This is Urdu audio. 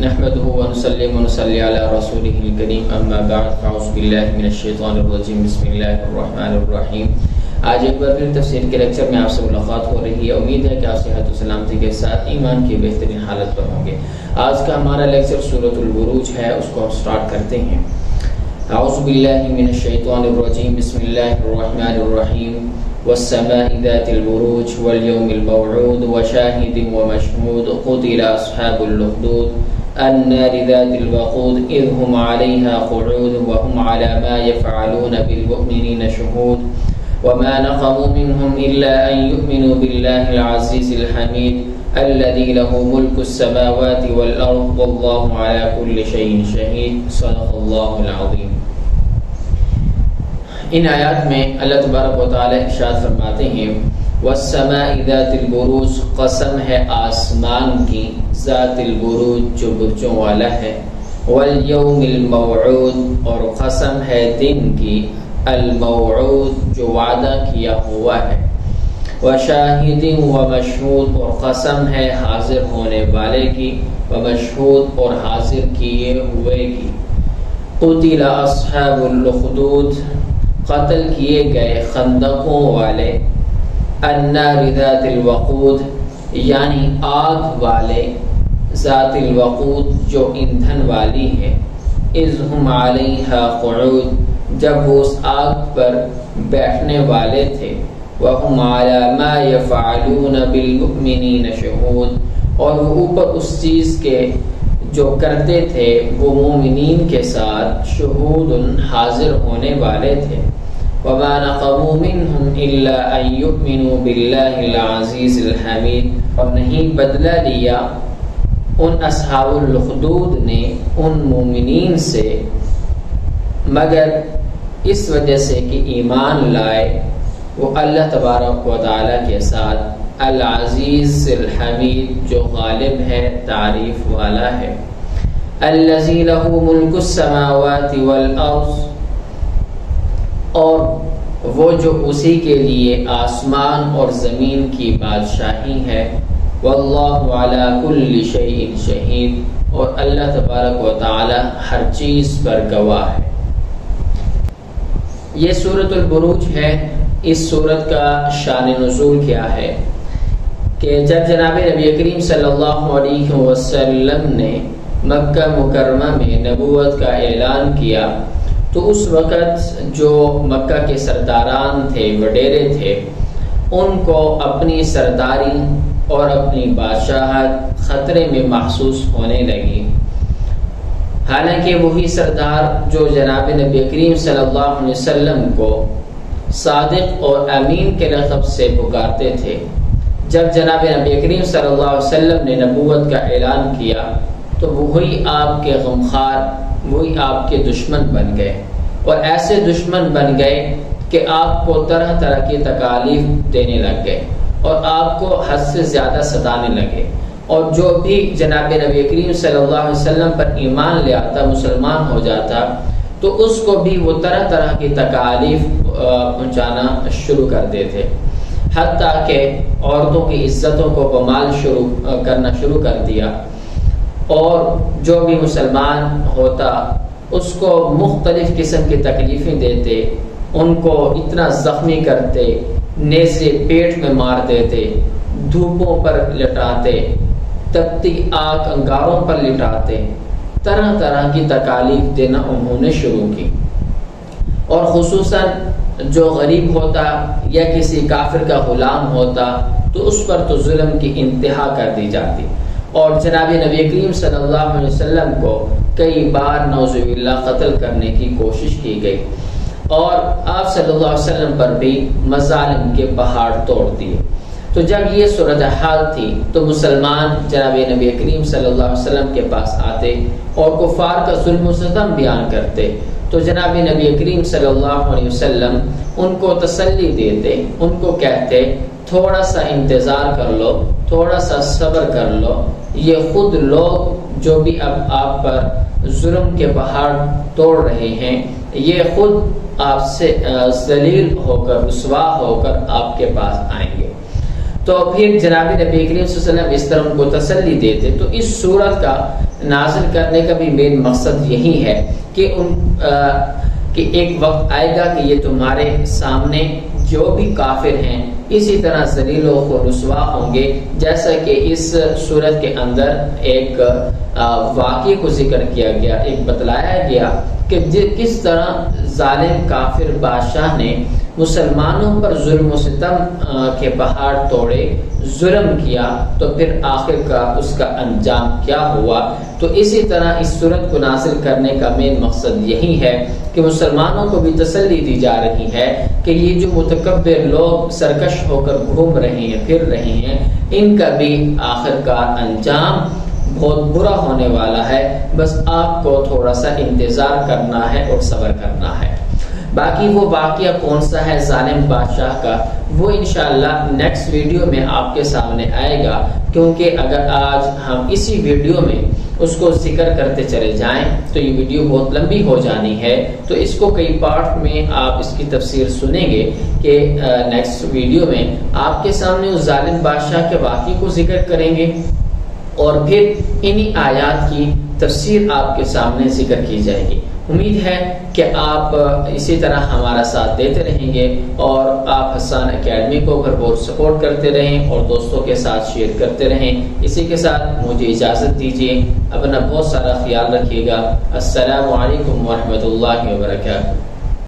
نحمده ونصلي ونصلي على رسوله الكريم اما بعد فاعوذ بالله من الشیطان الرجیم بسم اللہ الرحمن الرحیم۔ آج ایک بار پھر تفسیر کے لیکچر میں آپ سے ملاقات ہو رہی ہے۔ امید ہے کہ آپ صحت و سلامتی کے ساتھ ایمان کی بہترین حالت پر ہوں گے۔ آج کا ہمارا لیکچر سورۃ البروج ہے، اس کو ہم سٹارٹ کرتے ہیں۔ اعوذ باللہ من الشیطان الرجیم بسم اللہ الرحمن الرحیم والسماء ذات البروج واليوم الموعود وشاهد ومشهود قتل أصحاب الأخدود النار ذات الوقود إذ هم عليها قعود وهم على ما يفعلون بالمؤمنين شهود وما نقموا منهم إلا أن يؤمنوا بالله العزيز الحميد الذي له ملك السماوات والأرض والله على كل شيء شهيد صدق الله العظيم۔ ان آیات میں اللہ تبارک و تعالی ارشاد فرماتے ہیں والسماء ذات البروج، قسم ہے آسمان کی ذات البروج جو برجوں والا ہے، والیوم الموعود اور قسم ہے دن کی الموعود جو وعدہ کیا ہوا ہے، وشاہد ومشہود اور قسم ہے حاضر ہونے والے کی، ومشہود اور حاضر کیے ہوئے کی۔ قتل اصحاب الاخدود، قتل کیے گئے خندقوں والے، النار ذات الوقود یعنی آگ والے، ذات الوقود جو ایندھن والی ہے، اذ ہم علیہا قعود جب وہ اس آگ پر بیٹھنے والے تھے، وہم علی ما یفعلون بالمؤمنین شہود اور وہ اوپر اس چیز کے جو کرتے تھے وہ مومنین کے ساتھ شہود حاضر ہونے والے تھے۔ وما نقموا منهم الا ان يؤمنوا بالله العزيز الحميد اور نہیں بدلہ لیا ان اصحاب الاخدود نے ان مومنین سے مگر اس وجہ سے کہ ایمان لائے وہ اللہ تبارک و تعالی کے ساتھ العزیز الحمید جو غالب ہے تعریف والا ہے، الذی لہ ملک السماوات والارض اور وہ جو اسی کے لیے آسمان اور زمین کی بادشاہی ہے، واللہ علی کل شیء شہید اور اللہ تبارک و تعالی ہر چیز پر گواہ ہے۔ یہ سورۃ البروج ہے۔ اس سورت کا شان نزول کیا ہے کہ جب جناب نبی کریم صلی اللہ علیہ وسلم نے مکہ مکرمہ میں نبوت کا اعلان کیا تو اس وقت جو مکہ کے سرداران تھے، وڈیرے تھے، ان کو اپنی سرداری اور اپنی بادشاہت خطرے میں محسوس ہونے لگی۔ حالانکہ وہی سردار جو جناب نبی کریم صلی اللہ علیہ وسلم کو صادق اور امین کے لقب سے پکارتے تھے، جب جناب نبی کریم صلی اللہ علیہ وسلم نے نبوت کا اعلان کیا تو وہی آپ کے غمخوار، وہی آپ کے دشمن بن گئے، اور ایسے دشمن بن گئے کہ آپ کو طرح طرح کی تکالیف دینے لگ گئے اور آپ کو حد سے زیادہ ستانے لگے، اور جو بھی جناب نبی کریم صلی اللہ علیہ وسلم پر ایمان لے آتا، مسلمان ہو جاتا، تو اس کو بھی وہ طرح طرح کی تکالیف پہنچانا شروع کر دیتے، حتیٰ کہ عورتوں کی عزتوں کو پامال کرنا شروع کر دیا، اور جو بھی مسلمان ہوتا اس کو مختلف قسم کی تکلیفیں دیتے، ان کو اتنا زخمی کرتے، نیزے پیٹ میں مار دیتے، دھوپوں پر لٹاتے، تپتی آگ انگاروں پر لٹاتے، طرح طرح کی تکالیف دینا انہوں نے شروع کی۔ اور خصوصاً جو غریب ہوتا یا کسی کافر کا غلام ہوتا تو اس پر تو ظلم کی انتہا کر دی جاتی، اور جناب نبی کریم صلی اللہ علیہ وسلم کو کئی بار نعوذ باللہ قتل کرنے کی کوشش کی گئی، اور آپ صلی اللہ علیہ وسلم پر بھی مظالم کے پہاڑ توڑ دیے۔ تو جب یہ صورتحال تھی تو مسلمان جناب نبی کریم صلی اللہ علیہ وسلم کے پاس آتے اور کفار کا ظلم و ستم بیان کرتے، تو جناب نبی کریم صلی اللہ علیہ وسلم ان کو تسلی دیتے، ان کو کہتے تھوڑا سا انتظار کر لو، تھوڑا سا صبر کر لو، یہ خود لوگ جو بھی اب آپ پر ظلم کے پہاڑ توڑ رہے ہیں یہ خود آپ سے ذلیل ہو کر، رسوا ہو کر آپ کے پاس آئیں گے۔ تو پھر جناب نبی کریم صلی اللہ علیہ وسلم اس طرح ان کو تسلی دیتے۔ تو اس صورت کا نازل کرنے کا بھی مین مقصد یہی ہے کہ ایک وقت آئے گا کہ یہ تمہارے سامنے جو بھی کافر ہیں اسی طرح ذلیل و رسوا ہوں گے، جیسا کہ اس صورت کے اندر ایک واقعے کو ذکر کیا گیا، ایک بتلایا گیا کہ کس طرح ظالم کافر بادشاہ نے مسلمانوں پر ظلم و ستم کے پہاڑ توڑے، ظلم کیا، تو پھر آخر کا اس کا انجام کیا ہوا۔ تو اسی طرح اس صورت کو نازل کرنے کا مین مقصد یہی ہے کہ مسلمانوں کو بھی تسلی دی جا رہی ہے کہ یہ جو متکبر لوگ سرکش ہو کر گھوم رہے ہیں، پھر رہے ہیں، ان کا بھی آخر کا انجام بہت برا ہونے والا ہے، بس آپ کو تھوڑا سا انتظار کرنا ہے اور صبر کرنا ہے۔ باقی وہ واقعہ کون سا ہے ظالم بادشاہ کا، وہ انشاءاللہ نیکسٹ ویڈیو میں آپ کے سامنے آئے گا، کیونکہ اگر آج ہم اسی ویڈیو میں اس کو ذکر کرتے چلے جائیں تو یہ ویڈیو بہت لمبی ہو جانی ہے، تو اس کو کئی پارٹ میں آپ اس کی تفسیر سنیں گے کہ نیکسٹ ویڈیو میں آپ کے سامنے اس ظالم بادشاہ کے واقعے کو ذکر کریں گے اور پھر انہی آیات کی تفسیر آپ کے سامنے ذکر کی جائے گی۔ امید ہے کہ آپ اسی طرح ہمارا ساتھ دیتے رہیں گے اور آپ حسان اکیڈمی کو بھرپور سپورٹ کرتے رہیں اور دوستوں کے ساتھ شیئر کرتے رہیں۔ اسی کے ساتھ مجھے اجازت دیجیے، اپنا بہت سارا خیال رکھیے گا۔ السلام علیکم ورحمۃ اللہ وبرکاتہ۔